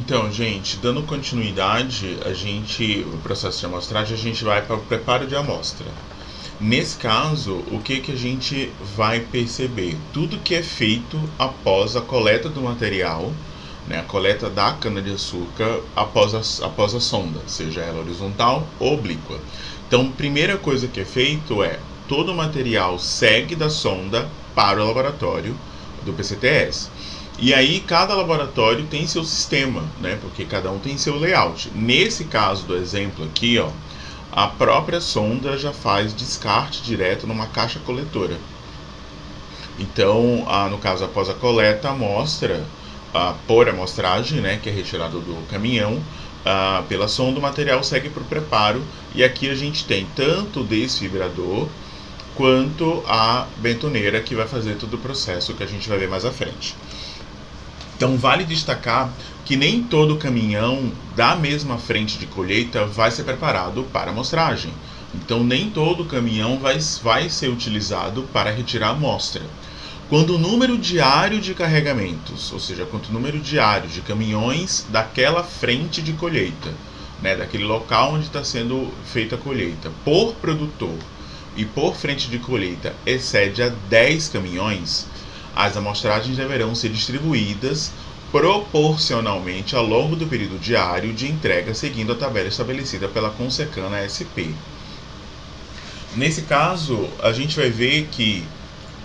Então, gente, dando continuidade, o processo de amostragem, a gente vai para o preparo de amostra. Nesse caso, o que a gente vai perceber? Tudo que é feito após a coleta do material, né, a coleta da cana-de-açúcar após a sonda, seja ela horizontal ou oblíqua. Então, primeira coisa que é feito é, todo o material segue da sonda para o laboratório do PCTS. E aí cada laboratório tem seu sistema, né? Porque cada um tem seu layout. Nesse caso do exemplo aqui, ó, a própria sonda já faz descarte direto numa caixa coletora. Então, no caso, após a coleta, a amostra, por amostragem, né, que é retirado do caminhão, pela sonda, o material segue para o preparo. E aqui a gente tem tanto o desfibrador quanto a bentoneira, que vai fazer todo o processo que a gente vai ver mais à frente. Então vale destacar que nem todo caminhão da mesma frente de colheita vai ser preparado para amostragem. Então nem todo caminhão vai ser utilizado para retirar a amostra. Quando o número diário de carregamentos, ou seja, quanto o número diário de caminhões daquela frente de colheita, né, daquele local onde está sendo feita a colheita, por produtor e por frente de colheita excede a 10 caminhões, as amostragens deverão ser distribuídas proporcionalmente ao longo do período diário de entrega, seguindo a tabela estabelecida pela Consecana SP. Nesse caso, a gente vai ver que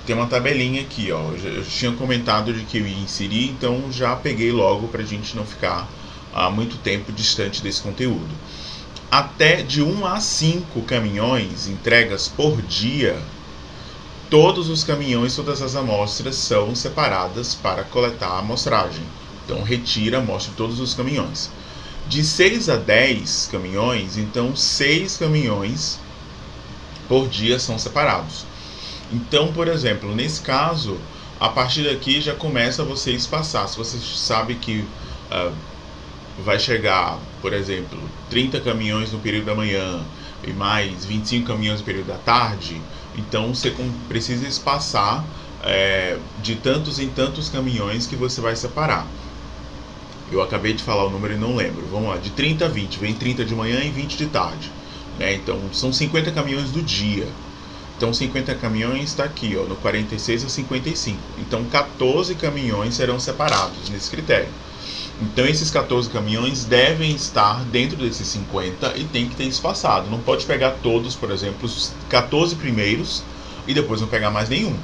tem uma tabelinha aqui, ó. Eu tinha comentado de que eu ia inserir, então já peguei logo para a gente não ficar muito tempo distante desse conteúdo. Até de 1 a 5 caminhões entregas por dia, todos os caminhões, todas as amostras são separadas para coletar a amostragem. Então retira a amostra de todos os caminhões. De 6 a 10 caminhões, então 6 caminhões por dia são separados. Então, por exemplo, nesse caso, a partir daqui já começa você espaçar. Se você sabe que vai chegar, por exemplo, 30 caminhões no período da manhã e mais 25 caminhões no período da tarde, então você precisa espaçar de tantos em tantos caminhões que você vai separar. Eu acabei de falar o número e não lembro. Vamos lá, de 30 a 20, vem 30 de manhã e 20 de tarde, né? Então são 50 caminhões do dia. Então 50 caminhões está aqui, ó, no 46 a 55. Então 14 caminhões serão separados nesse critério. Então esses 14 caminhões devem estar dentro desses 50 e tem que ter espaçado. Não pode pegar todos, por exemplo, os 14 primeiros e depois não pegar mais nenhum.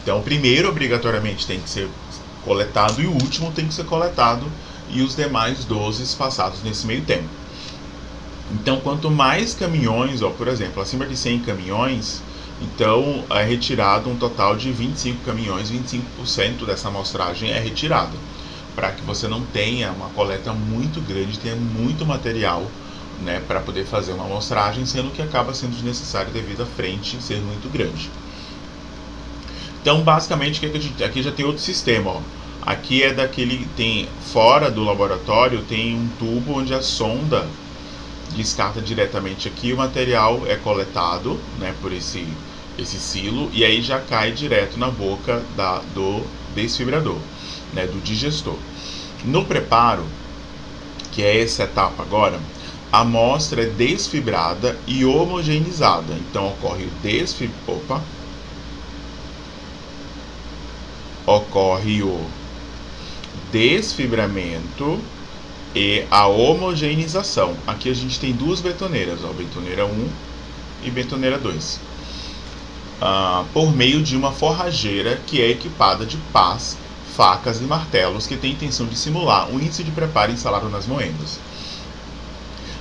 Então o primeiro obrigatoriamente tem que ser coletado e o último tem que ser coletado e os demais 12 espaçados nesse meio tempo. Então quanto mais caminhões, ó, por exemplo, acima de 100 caminhões, então é retirado um total de 25 caminhões, 25% dessa amostragem é retirada, para que você não tenha uma coleta muito grande, tenha muito material, né, para poder fazer uma amostragem, sendo que acaba sendo desnecessário devido à frente ser muito grande. Então, basicamente, aqui já tem outro sistema, ó. Aqui é daquele, tem fora do laboratório, tem um tubo onde a sonda descarta diretamente aqui, o material é coletado, né, por esse silo, e aí já cai direto na boca do desfibrador, né, do digestor. No preparo, que é essa etapa agora, a amostra é desfibrada e homogeneizada. Então ocorre o desfibramento e a homogeneização. Aqui a gente tem duas bentoneiras, ó, bentoneira 1 e bentoneira 2. Por meio de uma forrageira que é equipada de pás, facas e martelos, que tem a intenção de simular um índice de preparo instalado nas moendas.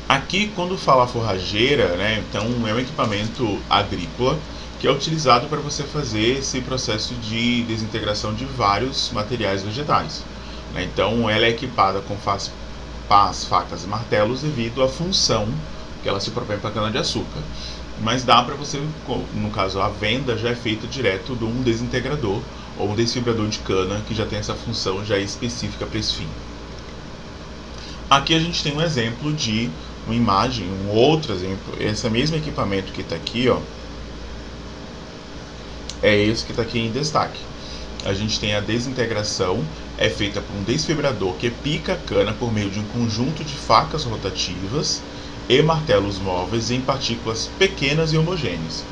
Aqui, quando fala forrageira, né, então é um equipamento agrícola que é utilizado para você fazer esse processo de desintegração de vários materiais vegetais, né? Então ela é equipada com pás, facas e martelos devido à função que ela se propõe para a cana-de-açúcar. Mas dá para você, no caso a venda já é feita direto de um desintegrador ou um desfibrador de cana que já tem essa função já específica para esse fim. Aqui a gente tem um exemplo de uma imagem, um outro exemplo, esse mesmo equipamento que está aqui, ó, é esse que está aqui em destaque. a gente tem a desintegração, é feita por um desfibrador que pica a cana por meio de um conjunto de facas rotativas e martelos móveis em partículas pequenas e homogêneas.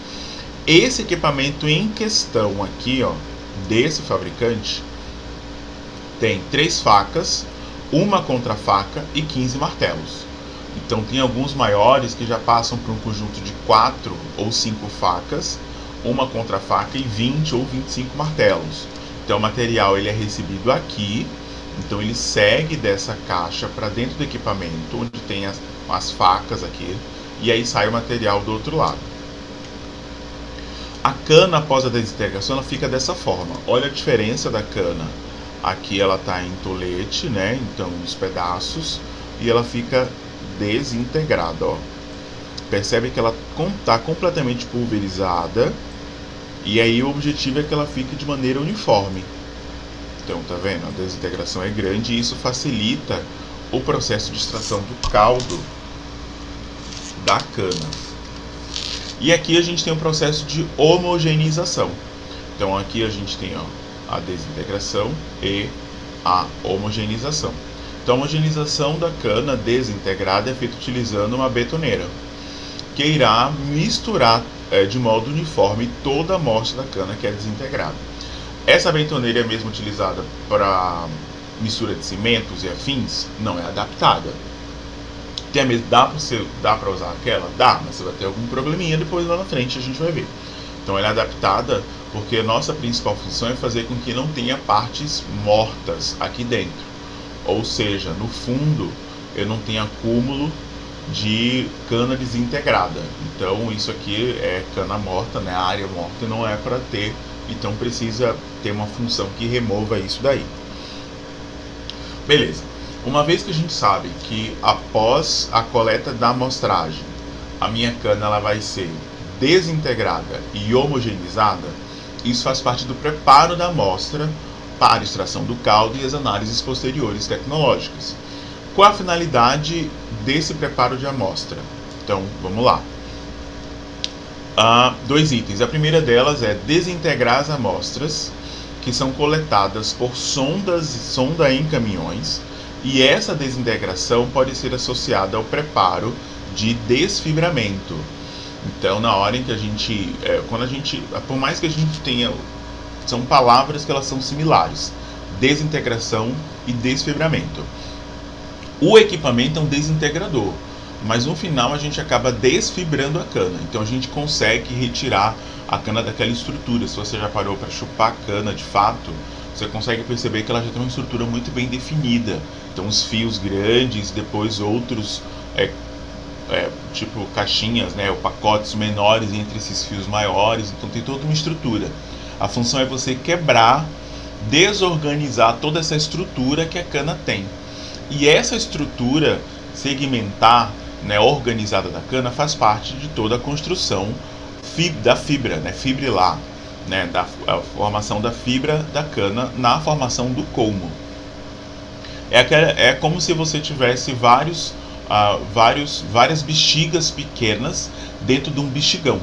Esse equipamento em questão aqui, ó, desse fabricante, tem 3 facas, uma contrafaca e 15 martelos. Então tem alguns maiores que já passam por um conjunto de 4 ou 5 facas, uma contrafaca e 20 ou 25 martelos. Então o material ele é recebido aqui, então ele segue dessa caixa para dentro do equipamento, onde tem as facas aqui, e aí sai o material do outro lado. A cana após a desintegração ela fica dessa forma. Olha a diferença da cana. Aqui ela está em tolete, né? Então os pedaços, e ela fica desintegrada, ó. Percebe que ela está completamente pulverizada, e aí o objetivo é que ela fique de maneira uniforme. Então tá vendo? A desintegração é grande e isso facilita o processo de extração do caldo da cana. E aqui a gente tem um processo de homogeneização. Então aqui a gente tem, ó, a desintegração e a homogeneização. Então a homogeneização da cana desintegrada é feita utilizando uma betoneira, que irá misturar de modo uniforme toda a amostra da cana que é desintegrada. Essa betoneira é mesmo utilizada para mistura de cimentos e afins, não é adaptada. Dá para usar aquela? Dá, mas você vai ter algum probleminha depois lá na frente, a gente vai ver. Então ela é adaptada porque a nossa principal função é fazer com que não tenha partes mortas aqui dentro. Ou seja, no fundo eu não tenho acúmulo de cana desintegrada. Então isso aqui é cana morta, né? A área morta não é para ter, então precisa ter uma função que remova isso daí. Beleza. Uma vez que a gente sabe que após a coleta da amostragem, a minha cana ela vai ser desintegrada e homogeneizada, isso faz parte do preparo da amostra para a extração do caldo e as análises posteriores tecnológicas. Qual a finalidade desse preparo de amostra? Então, vamos lá. 2 itens. A primeira delas é desintegrar as amostras que são coletadas por sonda em caminhões, e essa desintegração pode ser associada ao preparo de desfibramento. Então, na hora em que por mais que a gente tenha, são palavras que elas são similares, desintegração e desfibramento. O equipamento é um desintegrador, mas no final a gente acaba desfibrando a cana. Então a gente consegue retirar a cana daquela estrutura. Se você já parou para chupar a cana de fato, você consegue perceber que ela já tem uma estrutura muito bem definida. Então os fios grandes, depois outros tipo caixinhas, né, ou pacotes menores entre esses fios maiores. Então tem toda uma estrutura. A função é você quebrar, desorganizar toda essa estrutura que a cana tem. E essa estrutura segmentar, né, organizada da cana faz parte de toda a construção da fibra, né, fibrilar, né, a formação da fibra da cana na formação do colmo. É como se você tivesse várias bexigas pequenas dentro de um bexigão.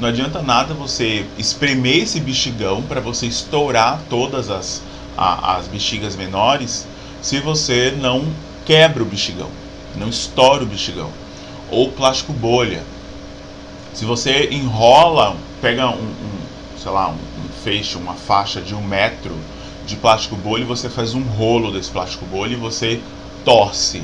Não adianta nada você espremer esse bexigão para você estourar todas as bexigas menores se você não quebra o bexigão, não estoura o bexigão. Ou plástico bolha. Se você enrola, pega um feixe, uma faixa de 1 metro de plástico bolha e você faz um rolo desse plástico bolha e você torce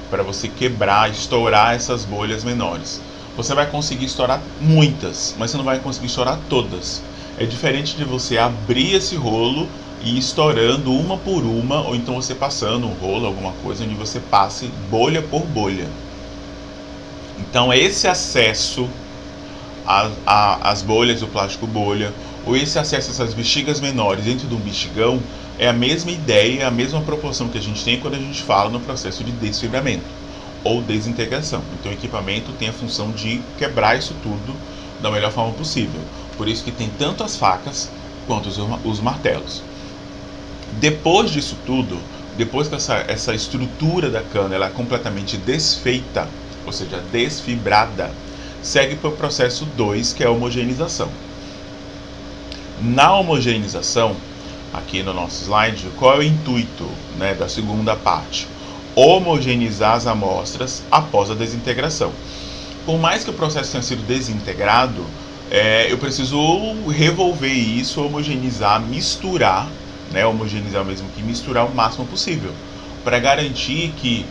para você quebrar, estourar essas bolhas menores. Você vai conseguir estourar muitas, mas você não vai conseguir estourar todas. É diferente de você abrir esse rolo e ir estourando uma por uma, ou então você passando um rolo, alguma coisa, onde você passe bolha por bolha. Então esse acesso às bolhas do plástico bolha, ou esse acesso a essas bexigas menores dentro de um bexigão, é a mesma ideia, a mesma proporção que a gente tem quando a gente fala no processo de desfibramento ou desintegração. Então o equipamento tem a função de quebrar isso tudo da melhor forma possível. Por isso que tem tanto as facas quanto os martelos. Depois disso tudo, depois que essa estrutura da cana ela é completamente desfeita, ou seja, desfibrada, segue para o processo 2, que é a homogeneização. Na homogeneização, aqui no nosso slide, qual é o intuito, né, da segunda parte? Homogeneizar as amostras após a desintegração. Por mais que o processo tenha sido desintegrado, eu preciso revolver isso, homogeneizar, misturar, né, homogeneizar mesmo que misturar o máximo possível, para garantir que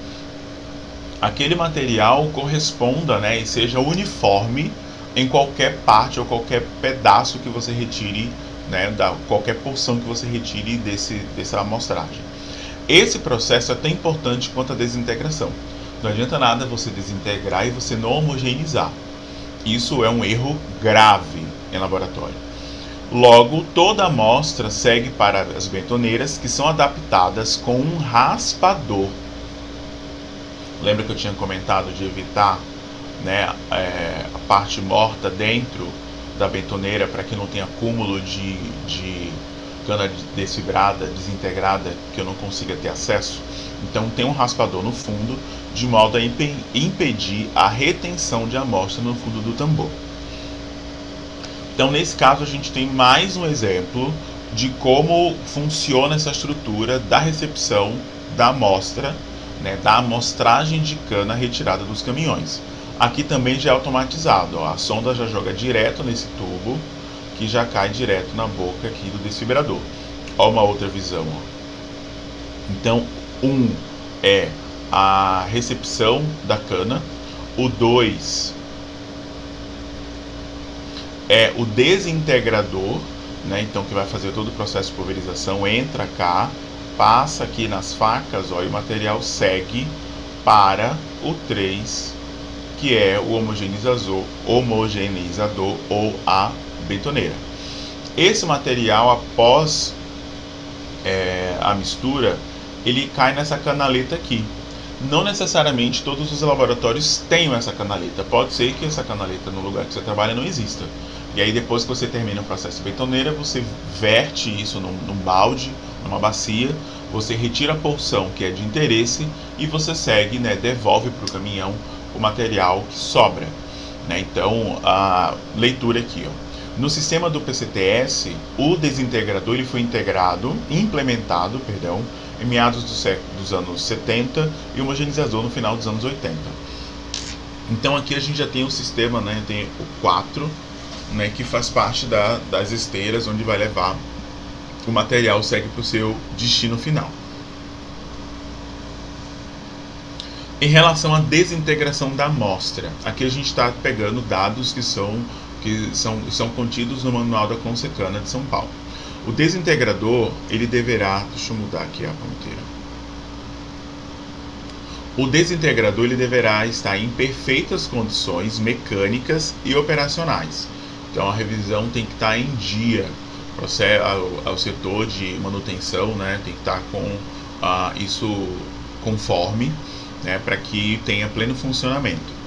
aquele material corresponda, né, e seja uniforme em qualquer parte ou qualquer pedaço que você retire, né, qualquer porção que você retire dessa amostragem. Esse processo é tão importante quanto a desintegração. Não adianta nada você desintegrar e você não homogeneizar. Isso é um erro grave em laboratório. Logo, toda amostra segue para as bentoneiras, que são adaptadas com um raspador. Lembra que eu tinha comentado de evitar, né, a parte morta dentro da bentoneira para que não tenha acúmulo de cana desfibrada, desintegrada, que eu não consiga ter acesso? Então tem um raspador no fundo, de modo a impedir a retenção de amostra no fundo do tambor. Então nesse caso a gente tem mais um exemplo de como funciona essa estrutura da recepção da amostra, né, da amostragem de cana retirada dos caminhões. Aqui também já é automatizado, ó, a sonda já joga direto nesse tubo, que já cai direto na boca aqui do desfibrador. Ó, uma outra visão. Ó. Então, é a recepção da cana, o 2 é o desintegrador, né, então que vai fazer todo o processo de pulverização, entra cá, passa aqui nas facas, ó, e o material segue para o 3, que é o homogeneizador ou a betoneira. Esse material, após a mistura, ele cai nessa canaleta aqui. Não necessariamente todos os laboratórios tenham essa canaleta. Pode ser que essa canaleta no lugar que você trabalha não exista. E aí depois que você termina o processo de betoneira, você verte isso num balde, numa bacia, você retira a porção que é de interesse e você segue, né, devolve para o caminhão o material que sobra. Né? Então, a leitura aqui, ó. No sistema do PCTS, o desintegrador ele foi implementado, em meados dos anos 70 e o homogeneizador no final dos anos 80. Então aqui a gente já tem um sistema, né, tem o 4, né, que faz parte das esteiras onde vai levar o material, segue para o seu destino final. Em relação à desintegração da amostra, aqui a gente está pegando dados que são contidos no Manual da Consecana de São Paulo. O desintegrador, ele deverá... Deixa eu mudar aqui a ponteira. O desintegrador, ele deverá estar em perfeitas condições mecânicas e operacionais. Então a revisão tem que estar em dia. Ao setor de manutenção, né, tem que estar com isso conforme, né, para que tenha pleno funcionamento.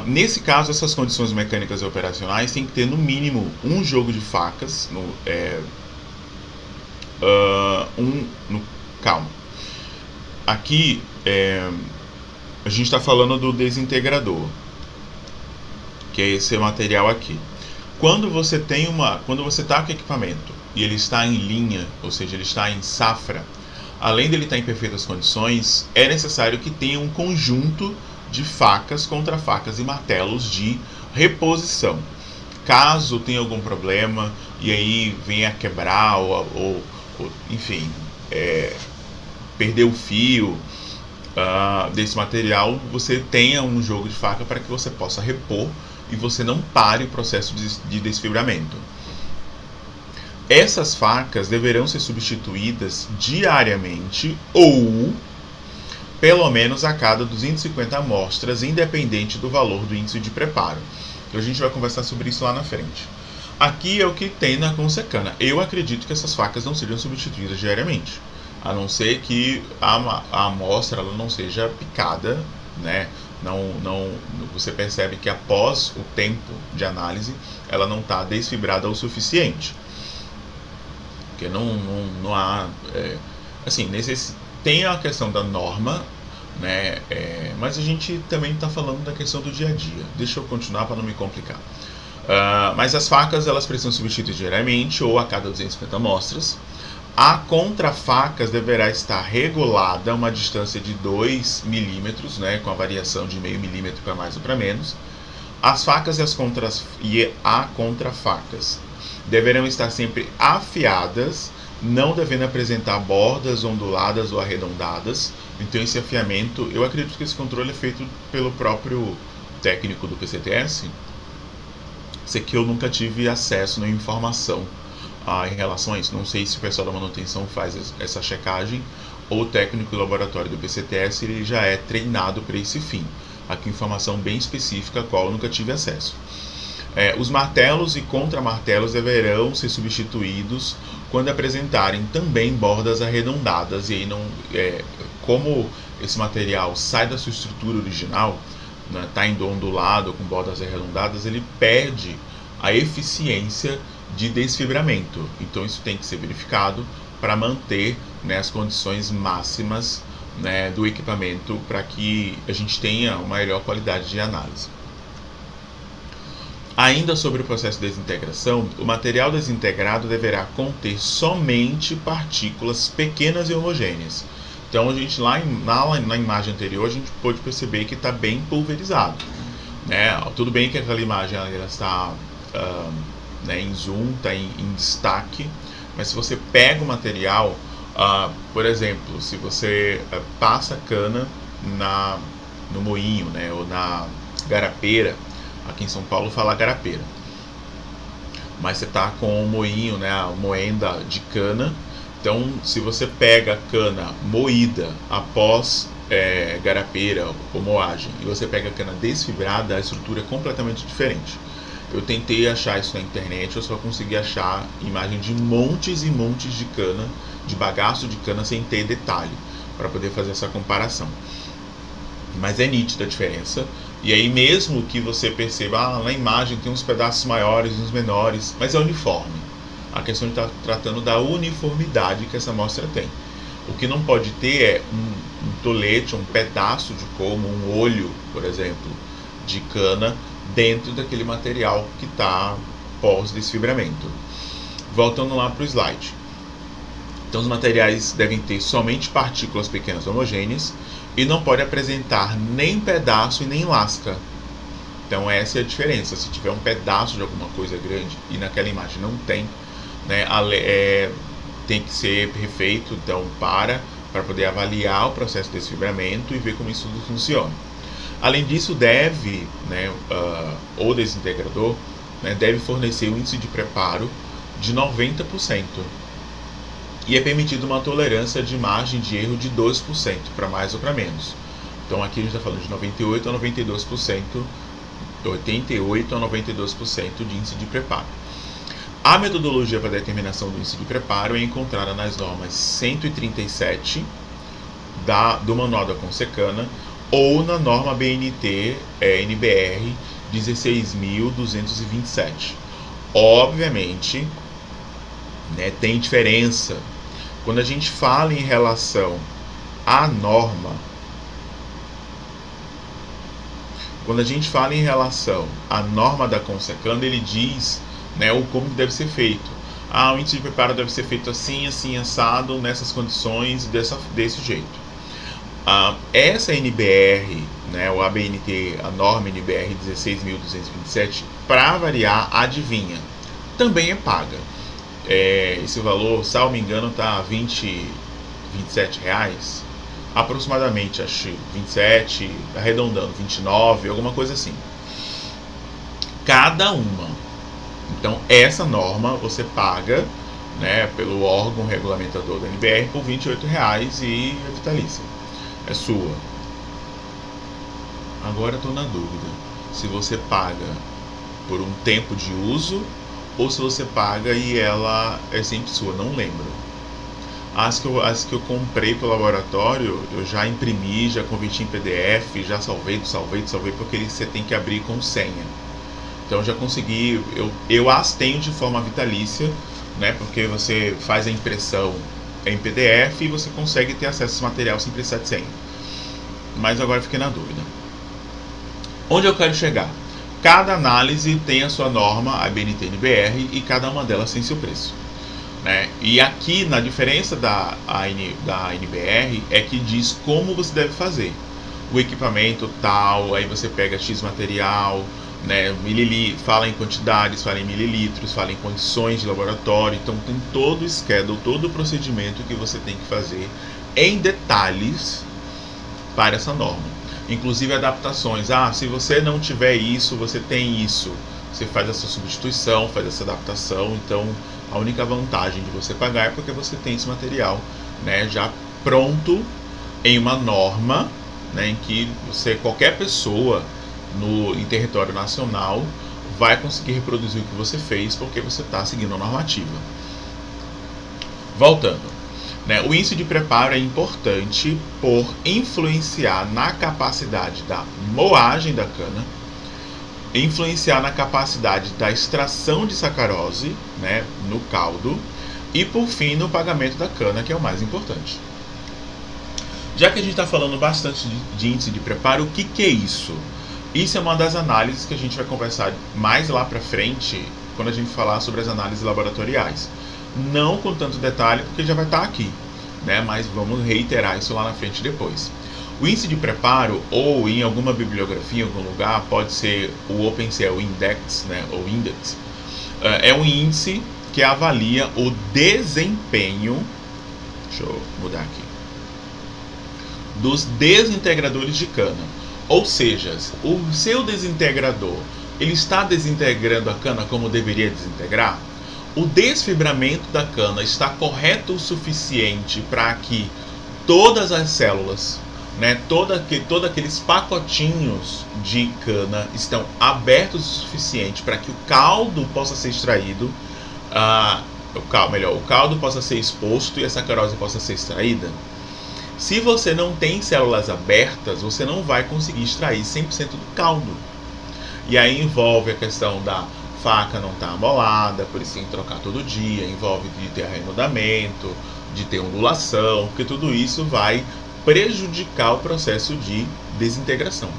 Nesse caso, essas condições mecânicas e operacionais tem que ter no mínimo um jogo de facas, calma. Aqui a gente está falando do desintegrador, que é esse material aqui. Quando você está com o equipamento e ele está em linha, ou seja, ele está em safra, além dele estar em perfeitas condições, é necessário que tenha um conjunto de facas, contrafacas e martelos de reposição. Caso tenha algum problema e aí venha a quebrar ou enfim, perder o fio desse material, você tenha um jogo de faca para que você possa repor e você não pare o processo de desfibramento. Essas facas deverão ser substituídas diariamente ou pelo menos a cada 250 amostras, independente do valor do índice de preparo. Então a gente vai conversar sobre isso lá na frente. Aqui é o que tem na Consecana. Eu acredito que essas facas não sejam substituídas diariamente, a não ser que a amostra ela não seja picada, né? Você percebe que após o tempo de análise ela não está desfibrada o suficiente, porque não há assim, tem a questão da norma, né? Mas a gente também está falando da questão do dia a dia. Deixa eu continuar para não me complicar. Mas as facas elas precisam substituir diariamente ou a cada 250 amostras. A contrafacas deverá estar regulada a uma distância de 2 milímetros, né, com a variação de meio milímetro para mais ou para menos. As facas e a contrafacas deverão estar sempre afiadas, não devendo apresentar bordas onduladas ou arredondadas. Então esse afiamento, eu acredito que esse controle é feito pelo próprio técnico do PCTS. Isso aqui eu nunca tive acesso nem informação em relação a isso. Não sei se o pessoal da manutenção faz essa checagem ou o técnico do laboratório do PCTS ele já é treinado para esse fim. Aqui informação bem específica a qual eu nunca tive acesso. Os martelos e contramartelos deverão ser substituídos quando apresentarem também bordas arredondadas. E aí não, como esse material sai da sua estrutura original, está indo ondulado com bordas arredondadas, ele perde a eficiência de desfibramento. Então isso tem que ser verificado para manter, né, as condições máximas, né, do equipamento para que a gente tenha uma melhor qualidade de análise. Ainda sobre o processo de desintegração, o material desintegrado deverá conter somente partículas pequenas e homogêneas. Então a gente na imagem anterior a gente pôde perceber que está bem pulverizado, né? Tudo bem que aquela imagem ela está né, em zoom, está em destaque, mas se você pega o material, por exemplo, se você passa cana no moinho, né, ou na garapeira, aqui em São Paulo fala garapeira, mas você está com o moinho, né, a moenda de cana. Então, se você pega a cana moída após garapeira ou moagem e você pega a cana desfibrada, a estrutura é completamente diferente. Eu tentei achar isso na internet, eu só consegui achar imagem de montes e montes de cana, de bagaço de cana sem ter detalhe, para poder fazer essa comparação. Mas é nítida a diferença. E aí mesmo que você perceba, na imagem tem uns pedaços maiores e uns menores, mas é uniforme. A questão de estar tratando da uniformidade que essa amostra tem. O que não pode ter é um tolete, um pedaço de como, um olho, por exemplo, de cana dentro daquele material que está pós-desfibramento. Voltando lá para o slide. Então os materiais devem ter somente partículas pequenas homogêneas e não pode apresentar nem pedaço e nem lasca. Então essa é a diferença. Se tiver um pedaço de alguma coisa grande e naquela imagem não tem, né, tem que ser refeito então para poder avaliar o processo de desfibramento e ver como isso tudo funciona. Além disso, deve, né, o desintegrador, né, deve fornecer um índice de preparo de 90%. E é permitido uma tolerância de margem de erro de 2%, para mais ou para menos. Então aqui a gente está falando de 98% a 92%, 88% a 92% de índice de preparo. A metodologia para determinação do índice de preparo é encontrada nas normas 137 do Manual da Consecana ou na norma BNT NBR 16.227. Obviamente, né, tem diferença. Quando a gente fala em relação à norma, da Consecana, ele diz, né, o como deve ser feito. O índice de preparo deve ser feito assim, assim, assado, nessas condições, desse jeito. Essa NBR, né, o ABNT, a norma NBR 16.227, para variar, adivinha, também é paga. Esse valor, salvo me engano, está a R$27, aproximadamente, acho 27, arredondando, 29, alguma coisa assim. Cada uma. Então, essa norma você paga, né, pelo órgão regulamentador da NBR por R$28 e é vitalícia. É sua. Agora estou na dúvida se você paga por um tempo de uso ou se você paga e ela é sempre sua, não lembro. As que eu comprei pelo laboratório, eu já imprimi, já converti em PDF, já salvei, porque você tem que abrir com senha. Então já consegui, eu as tenho de forma vitalícia, né, porque você faz a impressão em PDF e você consegue ter acesso a esse material sem precisar de senha. Mas agora fiquei na dúvida. Onde eu quero chegar? Cada análise tem a sua norma, a BNT-NBR, e cada uma delas tem seu preço. né? E aqui, na diferença da NBR, é que diz como você deve fazer. O equipamento tal, aí você pega X material, né? Fala em quantidades, fala em mililitros, fala em condições de laboratório. Então tem todo o schedule, todo o procedimento que você tem que fazer em detalhes para essa norma. Inclusive adaptações. Se você não tiver isso, você tem isso. Você faz essa substituição, faz essa adaptação. Então a única vantagem de você pagar é porque você tem esse material, né, já pronto em uma norma, né, em que qualquer pessoa em território nacional vai conseguir reproduzir o que você fez porque você está seguindo a normativa. Voltando, né, o índice de preparo é importante por influenciar na capacidade da moagem da cana, influenciar na capacidade da extração de sacarose, né, no caldo, e por fim no pagamento da cana, que é o mais importante. Já que a gente está falando bastante de índice de preparo, o que é isso? Isso é uma das análises que a gente vai conversar mais lá para frente, quando a gente falar sobre as análises laboratoriais. Não com tanto detalhe, porque já vai estar aqui, né? Mas vamos reiterar isso lá na frente depois. O índice de preparo, ou em alguma bibliografia, em algum lugar, pode ser o OpenCL Index, né? Ou Index. É um índice que avalia o desempenho, deixa eu mudar aqui, dos desintegradores de cana. Ou seja, o seu desintegrador, ele está desintegrando a cana como deveria desintegrar? O desfibramento da cana está correto o suficiente para que todas as células, né, todos aqueles pacotinhos de cana estão abertos o suficiente para que o caldo possa ser extraído, o caldo possa ser exposto e a sacarose possa ser extraída? Se você não tem células abertas, você não vai conseguir extrair 100% do caldo. E aí envolve a questão da faca não estar amolada, por isso tem que trocar todo dia, envolve de ter arrenudamento, de ter ondulação, porque tudo isso vai prejudicar o processo de desintegração.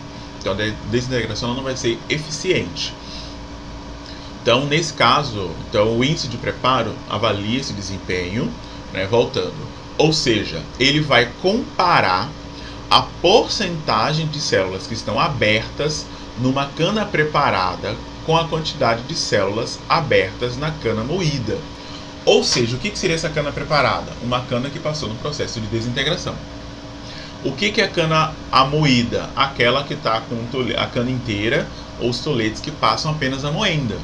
Então a desintegração não vai ser eficiente. Então, nesse caso, o índice de preparo avalia esse desempenho, né, voltando. Ou seja, ele vai comparar a porcentagem de células que estão abertas numa cana preparada com a quantidade de células abertas na cana moída. Ou seja, o que seria essa cana preparada? Uma cana que passou no processo de desintegração. O que é a cana moída? Aquela que está com a cana inteira, ou os toletes que passam apenas a moenda.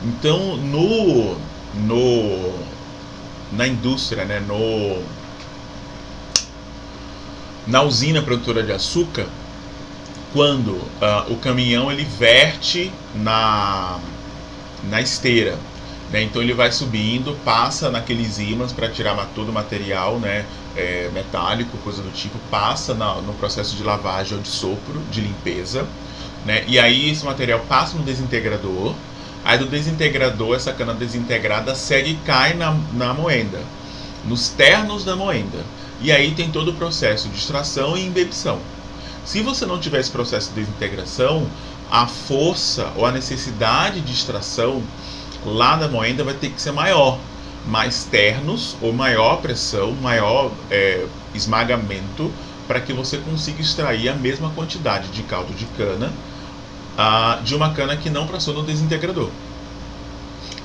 Então, na indústria, né, na usina produtora de açúcar, quando o caminhão ele verte na esteira, né, então ele vai subindo, passa naqueles ímãs para tirar todo o material, né, metálico, coisa do tipo, passa no processo de lavagem ou de sopro, de limpeza, né, e aí esse material passa no desintegrador. Aí do desintegrador, essa cana desintegrada segue e cai na moenda, nos ternos da moenda. E aí tem todo o processo de extração e embebição. Se você não tiver esse processo de desintegração, a força ou a necessidade de extração lá da moenda vai ter que ser maior. Mais ternos ou maior pressão, maior esmagamento, para que você consiga extrair a mesma quantidade de caldo de cana de uma cana que não passou no desintegrador.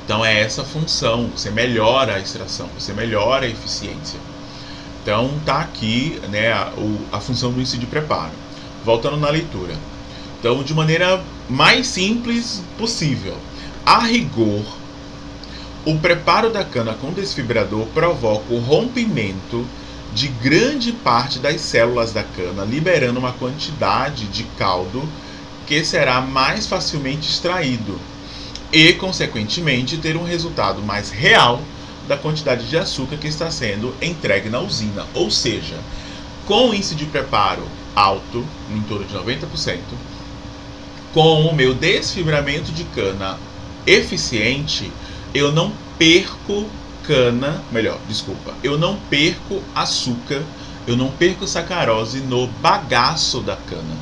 Então é essa função, você melhora a extração, você melhora a eficiência. Então tá aqui, né, a função do índice de preparo. Voltando na leitura. Então, de maneira mais simples possível, a rigor, o preparo da cana com desfibrador provoca o rompimento de grande parte das células da cana, liberando uma quantidade de caldo que será mais facilmente extraído e, consequentemente, ter um resultado mais real da quantidade de açúcar que está sendo entregue na usina. Ou seja, com o índice de preparo alto, em torno de 90%, com o meu desfibramento de cana eficiente, eu não perco eu não perco açúcar, eu não perco sacarose no bagaço da cana.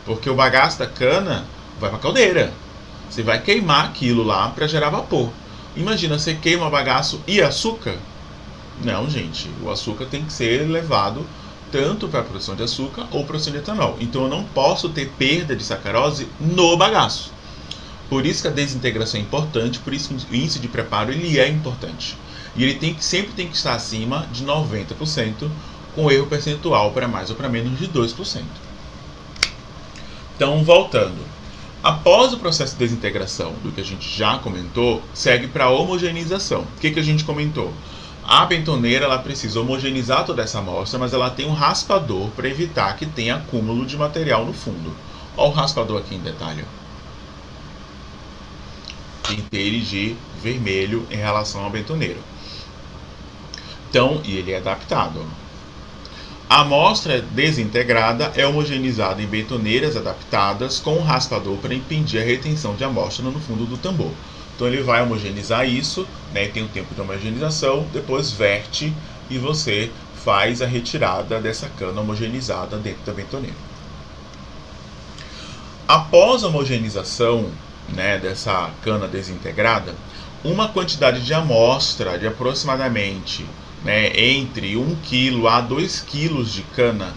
Porque o bagaço da cana vai para a caldeira. Você vai queimar aquilo lá para gerar vapor. Imagina, você queima bagaço e açúcar? Não, gente, o açúcar tem que ser levado tanto para a produção de açúcar ou produção de etanol. Então eu não posso ter perda de sacarose no bagaço. Por isso que a desintegração é importante, por isso que o índice de preparo ele é importante. E ele sempre tem que estar acima de 90%, com erro percentual para mais ou para menos de 2%. Então, voltando. Após o processo de desintegração, do que a gente já comentou, segue para a homogeneização. O que a gente comentou? A bentoneira ela precisa homogeneizar toda essa amostra, mas ela tem um raspador para evitar que tenha acúmulo de material no fundo. Olha o raspador aqui em detalhe. Pintei ele de vermelho em relação à bentoneira. Então, e ele é adaptado. A amostra desintegrada é homogeneizada em bentoneiras adaptadas com um raspador para impedir a retenção de amostra no fundo do tambor. Então ele vai homogeneizar isso, né, tem um tempo de homogeneização, depois verte e você faz a retirada dessa cana homogeneizada dentro da bentoneira. Após a homogeneização, né, dessa cana desintegrada, uma quantidade de amostra de aproximadamente, né, entre 1 kg a 2 kg de cana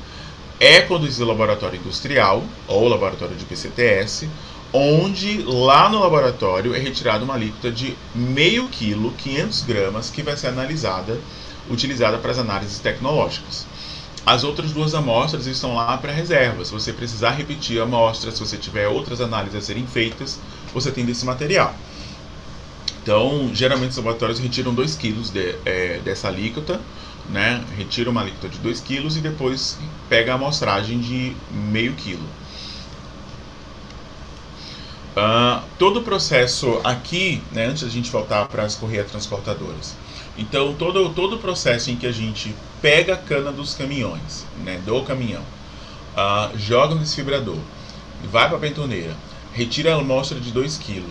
é produzido no laboratório industrial ou laboratório de PCTS, onde lá no laboratório é retirada uma alíquota de meio quilo, 500 gramas, que vai ser utilizada para as análises tecnológicas. As outras duas amostras estão lá para reserva. Se você precisar repetir a amostra, se você tiver outras análises a serem feitas, você tem desse material. Então, geralmente os laboratórios retiram 2 kg dessa alíquota, né? Retira uma alíquota de 2 kg e depois pega a amostragem de meio quilo. Todo o processo aqui, né, antes da gente voltar para as correias transportadoras, então todo o processo em que a gente pega a cana dos caminhões, né, do caminhão, joga no desfibrador, vai para a bentoneira, retira a amostra de 2 kg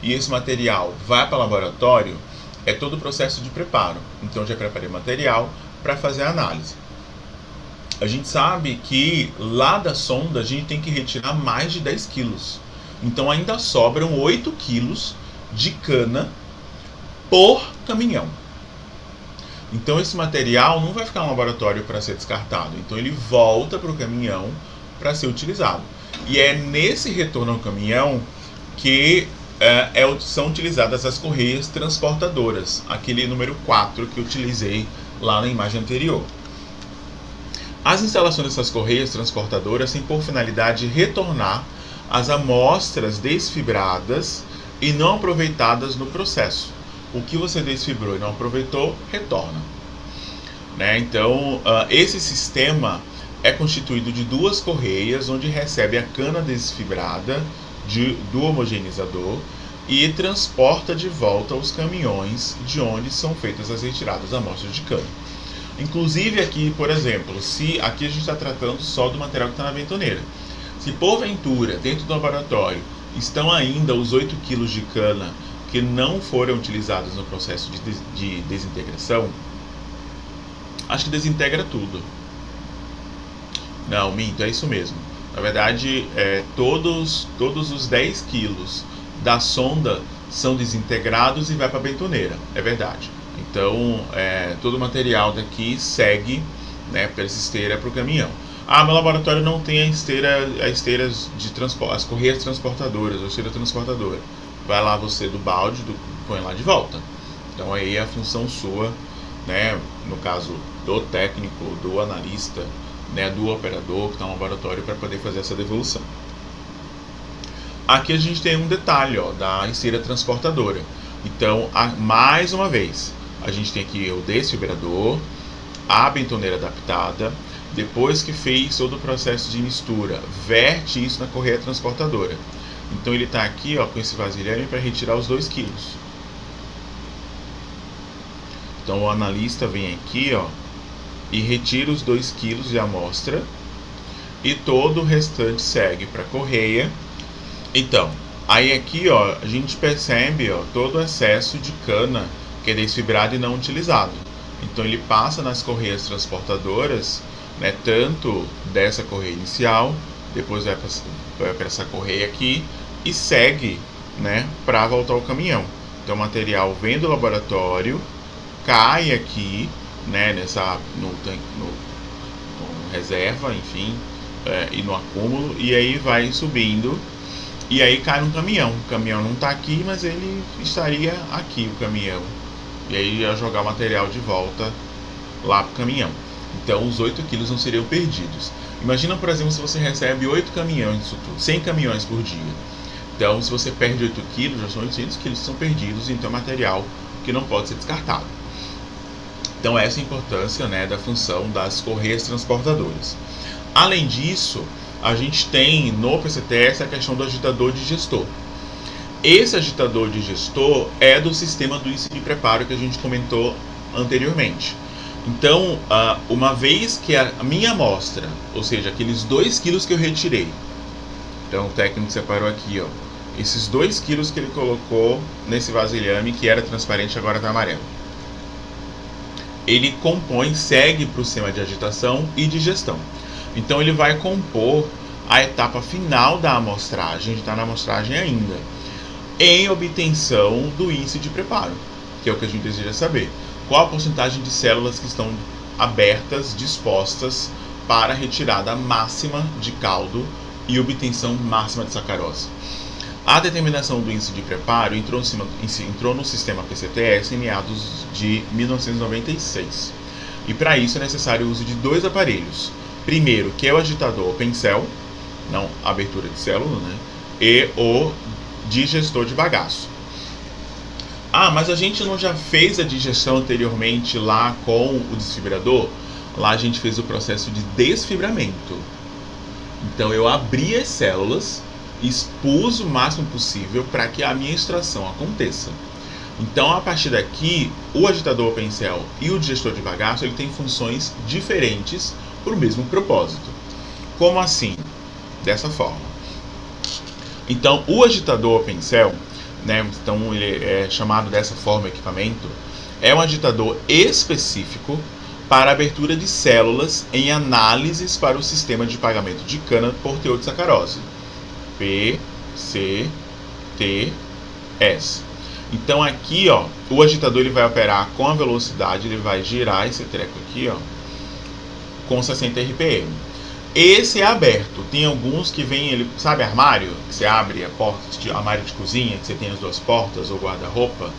e esse material vai para o laboratório, é todo o processo de preparo. Então já preparei material para fazer a análise. A gente sabe que lá da sonda a gente tem que retirar mais de 10 quilos. Então ainda sobram 8 quilos de cana por caminhão. Então esse material não vai ficar no laboratório para ser descartado. Então ele volta para o caminhão para ser utilizado. E é nesse retorno ao caminhão que são utilizadas as correias transportadoras. Aquele número 4 que eu utilizei lá na imagem anterior. As instalações dessas correias transportadoras têm por finalidade retornar as amostras desfibradas e não aproveitadas no processo. O que você desfibrou e não aproveitou, retorna. Né? Então, esse sistema é constituído de duas correias, onde recebe a cana desfibrada do homogeneizador e transporta de volta os caminhões de onde são feitas as retiradas da amostra de cana. Inclusive aqui, por exemplo, se aqui a gente está tratando só do material que está na bentoneira. Se porventura, dentro do laboratório, estão ainda os 8 kg de cana que não foram utilizados no processo de desintegração, acho que desintegra tudo. Não, minto, é isso mesmo. Na verdade, todos os 10 quilos da sonda são desintegrados e vai para a bentoneira, é verdade. Então, todo o material daqui segue, né, pela esteira para o caminhão. Meu laboratório não tem as esteiras de transporte, as correias transportadoras, a esteira transportadora. Vai lá você do balde, põe lá de volta. Então aí é a função sua, né, no caso do técnico, do analista, né, do operador que está no laboratório para poder fazer essa devolução. Aqui a gente tem um detalhe, ó, da esteira transportadora. Então, mais uma vez, a gente tem aqui o desfibrador, a bentoneira adaptada. Depois que fez todo o processo de mistura, verte isso na correia transportadora. Então ele está aqui, ó, com esse vasilhame para retirar os 2 quilos. Então o analista vem aqui, ó, e retira os 2 quilos de amostra e todo o restante segue para a correia. Então, aí aqui, ó, a gente percebe, ó, todo o excesso de cana que é desfibrado e não utilizado. Então ele passa nas correias transportadoras, né, tanto dessa correia inicial, depois vai para essa correia aqui e segue, né, para voltar ao caminhão. Então o material vem do laboratório, cai aqui, né, no reserva, enfim, e no acúmulo, e aí vai subindo, e aí cai no caminhão. O caminhão não está aqui, mas ele estaria aqui, o caminhão. E aí ia jogar o material de volta lá para o caminhão. Então os 8 quilos não seriam perdidos. Imagina, por exemplo, se você recebe 8 caminhões, 100 caminhões por dia. Então, se você perde 8 quilos, já são 800 quilos que são perdidos, então é material que não pode ser descartado. Então, essa é a importância, né, da função das correias transportadoras. Além disso, a gente tem no PCTS a questão do agitador digestor. Esse agitador digestor é do sistema do índice de preparo que a gente comentou anteriormente. Então, uma vez que a minha amostra, ou seja, aqueles 2 quilos que eu retirei, então o técnico separou aqui, ó, esses 2 quilos que ele colocou nesse vasilhame que era transparente, agora está amarelo. Ele compõe, segue para o sistema de agitação e digestão. Então ele vai compor a etapa final da amostragem, a gente está na amostragem ainda, em obtenção do índice de preparo, que é o que a gente deseja saber. Qual a porcentagem de células que estão abertas, dispostas para a retirada máxima de caldo e obtenção máxima de sacarose. A determinação do índice de preparo entrou no sistema PCTS em meados de 1996. E para isso é necessário o uso de 2 aparelhos. Primeiro, que é o agitador Pencel, não abertura de célula, né? E o digestor de bagaço. Mas a gente não já fez a digestão anteriormente lá com o desfibrador? Lá a gente fez o processo de desfibramento. Então eu abri as células, expus o máximo possível para que a minha extração aconteça. Então, a partir daqui, o agitador Pencel e o digestor de bagaço ele tem funções diferentes para o mesmo propósito. Como assim? Dessa forma. Então, o agitador Pencel, né, então ele é chamado dessa forma equipamento, é um agitador específico para abertura de células em análises para o sistema de pagamento de cana por teor de sacarose. PCTS. Então aqui, ó, o agitador ele vai operar com a velocidade, ele vai girar esse treco aqui, ó, com 60 RPM. Esse é aberto. Tem alguns que vem, ele, sabe, armário, que você abre a porta, armário de cozinha, que você tem as 2 portas, ou guarda-roupa.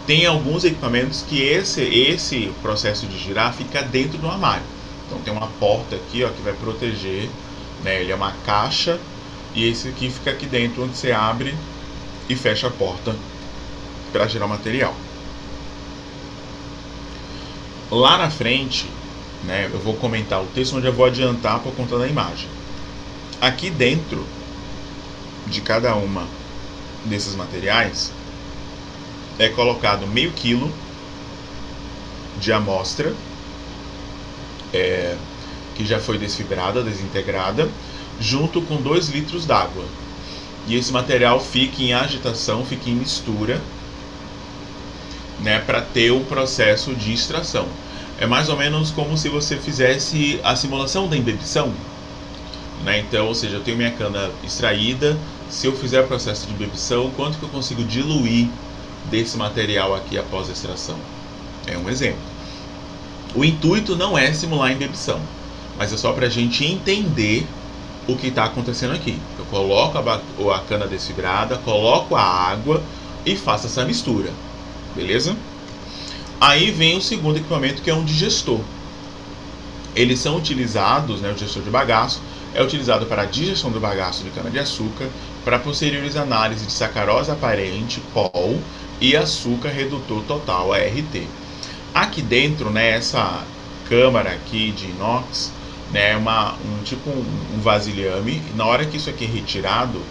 Tem alguns equipamentos que esse processo de girar fica dentro do armário. Então tem uma porta aqui, ó, que vai proteger, né? Ele é uma caixa e esse aqui fica aqui dentro, onde você abre e fecha a porta para girar o material. Lá na frente, né, eu vou comentar o texto onde eu vou adiantar por conta da imagem. Aqui dentro de cada uma desses materiais é colocado meio quilo de amostra que já foi desfibrada, desintegrada, junto com 2 litros d'água. E esse material fica em agitação, fica em mistura, né, para ter um processo de extração. É mais ou menos como se você fizesse a simulação da embebição, né? Então, ou seja, eu tenho minha cana extraída, se eu fizer o processo de embebição, quanto que eu consigo diluir desse material aqui após a extração? É um exemplo. O intuito não é simular a embebição, mas é só para a gente entender o que está acontecendo aqui. Eu coloco a cana desfibrada, coloco a água e faço essa mistura, beleza? Aí vem o segundo equipamento, que é um digestor. Eles são utilizados, né, o digestor de bagaço é utilizado para a digestão do bagaço de cana-de-açúcar, para posteriores análises de sacarose aparente, POL, e açúcar redutor total, ART. Aqui dentro, né, essa câmara aqui de inox, né, um vasilhame. Na hora que isso aqui é retirado,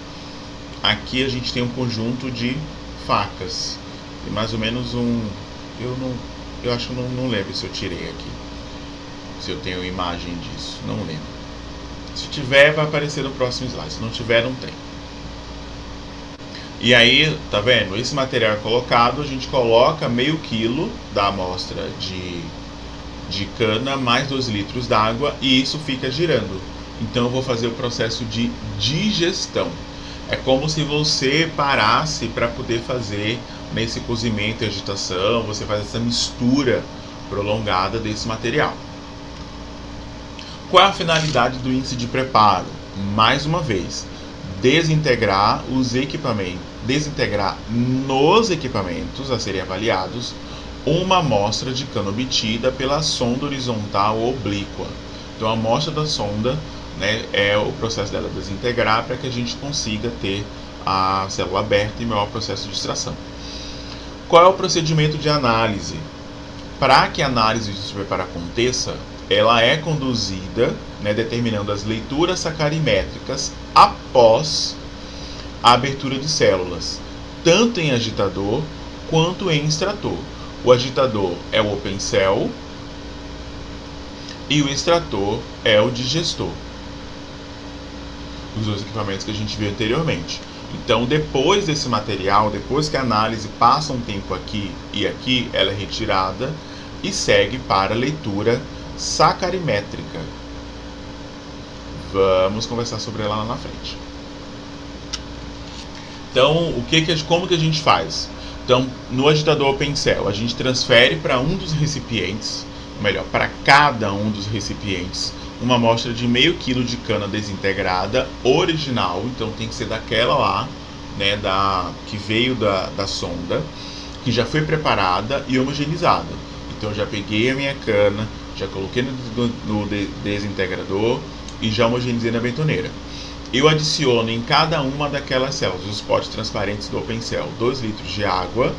aqui a gente tem um conjunto de facas. Tem mais ou menos eu acho que não lembro se eu tirei aqui, se eu tenho imagem disso, não lembro. Se tiver, vai aparecer no próximo slide, se não tiver, não tem. E aí, tá vendo? Esse material é colocado, a gente coloca meio quilo da amostra de cana mais 2 litros d'água e isso fica girando. Então eu vou fazer o processo de digestão. É como se você parasse para poder fazer nesse cozimento e agitação, você faz essa mistura prolongada desse material. Qual é a finalidade do índice de preparo? Mais uma vez, desintegrar os equipamentos, desintegrar nos equipamentos a serem avaliados uma amostra de cano obtida pela sonda horizontal oblíqua. Então a amostra da sonda, né, é o processo dela desintegrar para que a gente consiga ter a célula aberta e maior processo de extração. Qual é o procedimento de análise? Para que a análise de preparo aconteça, ela é conduzida, né, determinando as leituras sacarimétricas após a abertura de células, tanto em agitador quanto em extrator. O agitador é o open cell e o extrator é o digestor. Os dois equipamentos que a gente viu anteriormente. Então, depois desse material, depois que a análise passa um tempo aqui e aqui, ela é retirada e segue para a leitura sacarimétrica. Vamos conversar sobre ela lá na frente. Então, como que a gente faz? Então, no agitador open cell, a gente transfere para um dos recipientes, melhor, para cada um dos recipientes, uma amostra de meio quilo de cana desintegrada original. Então, tem que ser daquela lá, né, que veio da sonda, que já foi preparada e homogeneizada. Então, eu já peguei a minha cana, já coloquei no desintegrador e já homogeneizei na betoneira. Eu adiciono em cada uma daquelas células, os potes transparentes do open cell, 2 litros de água,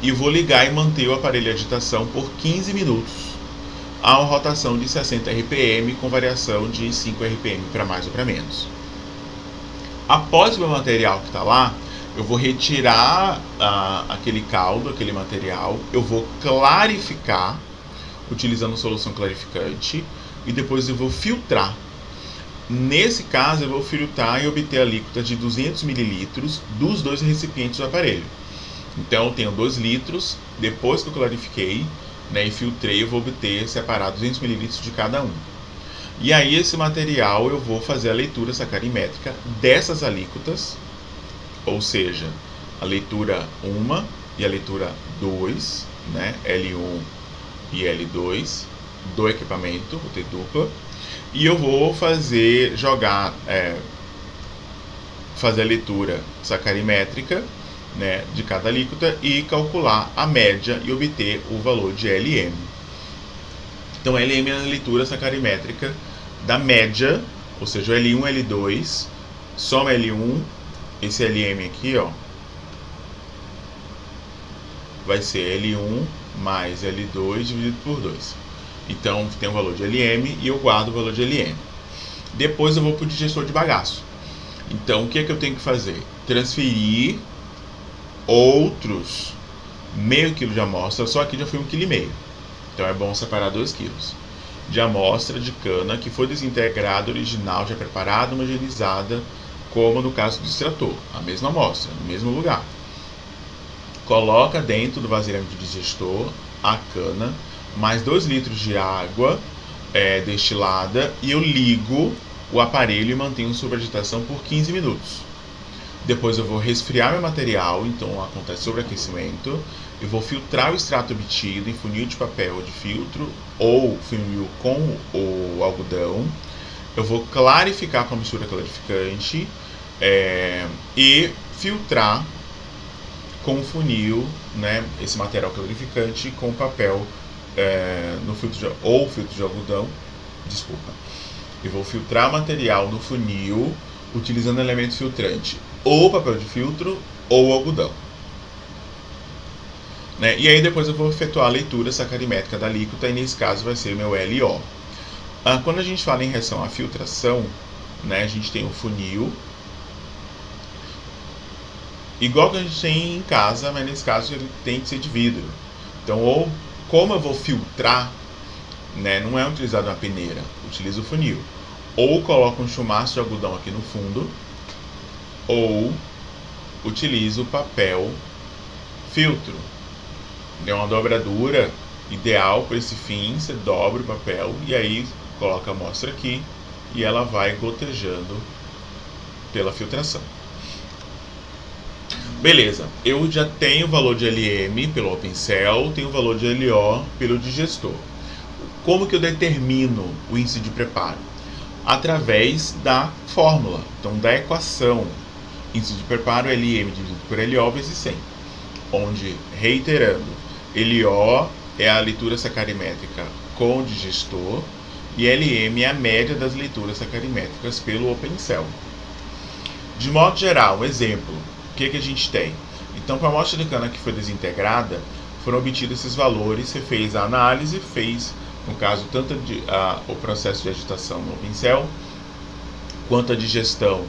e vou ligar e manter o aparelho de agitação por 15 minutos a uma rotação de 60 RPM com variação de 5 RPM para mais ou para menos. Após o meu material que está lá, eu vou retirar aquele caldo, aquele material, eu vou clarificar utilizando solução clarificante e depois eu vou filtrar. Nesse caso, eu vou filtrar e obter a líquida de 200 ml dos dois recipientes do aparelho. Então, eu tenho 2 litros, depois que eu clarifiquei, né, e filtrei, eu vou obter separado 200 ml de cada um. E aí, esse material, eu vou fazer a leitura sacarimétrica dessas alíquotas, ou seja, a leitura 1 e a leitura 2, né, L1 e L2, do equipamento, vou ter dupla. E eu vou fazer a leitura sacarimétrica, né, de cada alíquota e calcular a média e obter o valor de LM. Então, LM é a leitura sacarimétrica da média, ou seja, o L1 e L2, soma L1, esse LM aqui, ó, vai ser L1 mais L2 dividido por 2. Então, tem o valor de LM e eu guardo o valor de LM. Depois eu vou para o digestor de bagaço. Então, o que é que eu tenho que fazer? Transferir outros meio quilo de amostra, só aqui já foi 1,5 kg. Então, é bom separar 2 kg de amostra de cana que foi desintegrada, original, já preparada, homogeneizada, como no caso do extrator. A mesma amostra, no mesmo lugar. Coloca dentro do vasilhame de digestor a cana, mais 2 litros de água destilada, e eu ligo o aparelho e mantenho sob agitação por 15 minutos. Depois eu vou resfriar meu material, então acontece sobreaquecimento. Eu vou filtrar o extrato obtido em funil de papel de filtro ou funil com o algodão. Eu vou clarificar com a mistura clarificante e filtrar com o funil, né, esse material clarificante com papel no filtro filtro de algodão, desculpa. Eu vou filtrar material no funil utilizando elemento filtrante ou papel de filtro ou algodão, né? E aí depois eu vou efetuar a leitura sacarimétrica da alíquota e nesse caso vai ser meu LO. Quando a gente fala em reação à filtração, né, a gente tem o funil igual que a gente tem em casa, mas nesse caso ele tem que ser de vidro. Então, como eu vou filtrar, né, não é utilizado uma peneira, utilizo o funil. Ou coloco um chumaço de algodão aqui no fundo, ou utilizo papel filtro. É uma dobradura ideal para esse fim, você dobra o papel e aí coloca a amostra aqui e ela vai gotejando pela filtração. Beleza, eu já tenho o valor de LM pelo OpenCell, tenho o valor de LO pelo digestor. Como que eu determino o índice de preparo? Através da fórmula, então da equação. Índice de preparo LM dividido por LO vezes 100, onde, reiterando, LO é a leitura sacarimétrica com o digestor e LM é a média das leituras sacarimétricas pelo OpenCell. De modo geral, um exemplo, o que a gente tem? Então, para a amostra de cana que foi desintegrada, foram obtidos esses valores, você fez a análise, fez, no caso, tanto o processo de agitação no OpenCell, quanto a digestão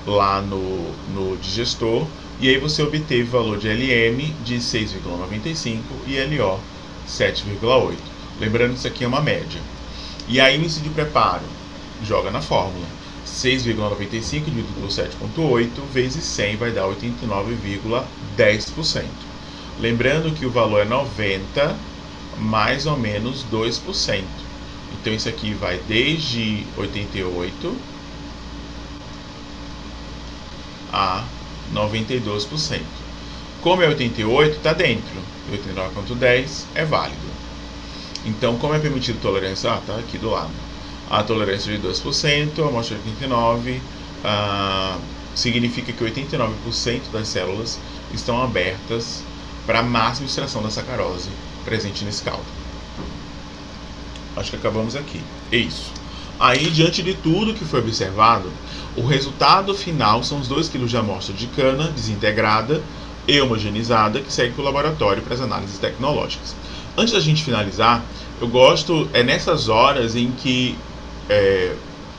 lá no digestor, e aí você obteve o valor de LM de 6,95 e LO 7,8. Lembrando que isso aqui é uma média. E aí o índice de preparo, joga na fórmula. 6,95 dividido por 7,8 vezes 100 vai dar 89,10%. Lembrando que o valor é 90 mais ou menos 2%. Então isso aqui vai desde 88 a 92%. Como é 88, está dentro. 89,10 é válido. Então, como é permitido tolerância? Está aqui do lado. A tolerância de 2%, a amostra de 89, significa que 89% das células estão abertas para a máxima extração da sacarose presente nesse caldo. Acho que acabamos aqui. É isso. Aí, diante de tudo que foi observado, o resultado final são os 2 kg de amostra de cana desintegrada e homogeneizada que segue para o laboratório para as análises tecnológicas. Antes da gente finalizar, eu gosto, nessas horas em que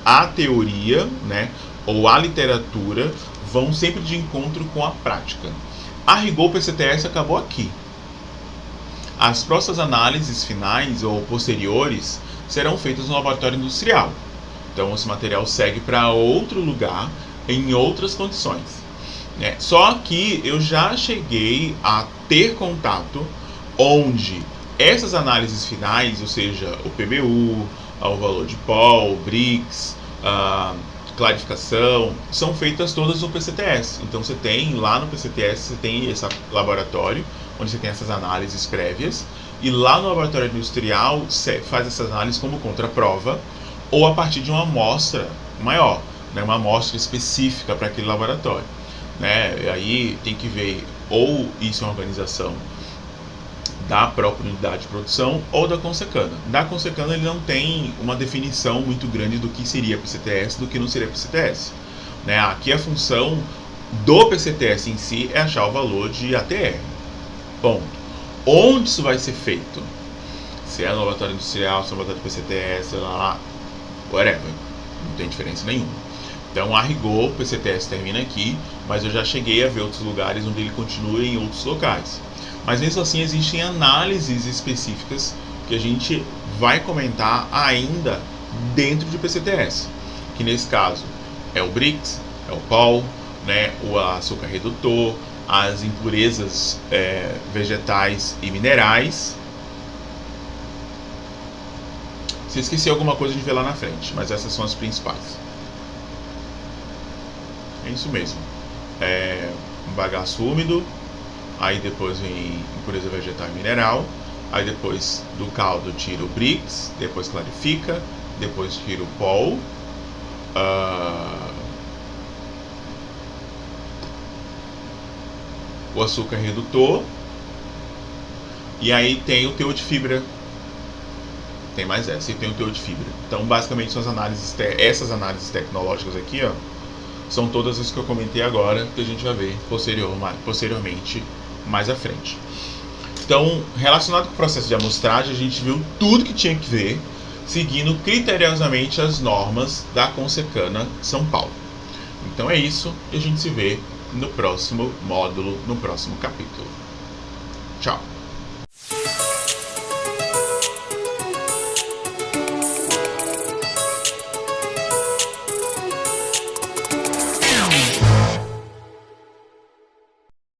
a teoria, né, ou a literatura vão sempre de encontro com a prática. A rigor, o PCTS acabou aqui. As próximas análises finais ou posteriores serão feitas no laboratório industrial. Então, esse material segue para outro lugar, em outras condições. Só que eu já cheguei a ter contato onde essas análises finais, ou seja, o PBU, o valor de Paul, BRICS, clarificação, são feitas todas no PCTS. Então você tem lá no PCTS, você tem esse laboratório onde você tem essas análises prévias, e lá no laboratório industrial você faz essas análises como contraprova ou a partir de uma amostra maior, né, uma amostra específica para aquele laboratório. E aí tem que ver ou isso é uma organização da própria unidade de produção ou da Consecana. Da Consecana ele não tem uma definição muito grande do que seria PCTS, do que não seria PCTS. Aqui a função do PCTS em si é achar o valor de ATR. Ponto. Onde isso vai ser feito? Se é no laboratório industrial, se é no laboratório de PCTS, whatever. Não tem diferença nenhuma. Então, a rigor, o PCTS termina aqui, mas eu já cheguei a ver outros lugares onde ele continua em outros locais. Mas mesmo assim existem análises específicas que a gente vai comentar ainda dentro de PCTS, que nesse caso é o BRICS, é o POL, o açúcar redutor, as impurezas vegetais e minerais. Se esquecer alguma coisa a gente vê lá na frente, mas essas são as principais. É isso mesmo. Um bagaço úmido. Aí depois vem impureza vegetal e mineral. Aí depois do caldo tira o BRICS, depois clarifica, depois tira o POL. O açúcar redutor. E aí tem o teor de fibra. Tem mais essa, e tem o teor de fibra. Então basicamente são as análises, essas análises tecnológicas aqui, são todas as que eu comentei agora, que a gente vai ver posteriormente mais à frente. Então, relacionado com o processo de amostragem, a gente viu tudo que tinha que ver, seguindo criteriosamente as normas da Consecana São Paulo. Então é isso, e a gente se vê no próximo módulo, no próximo capítulo. Tchau!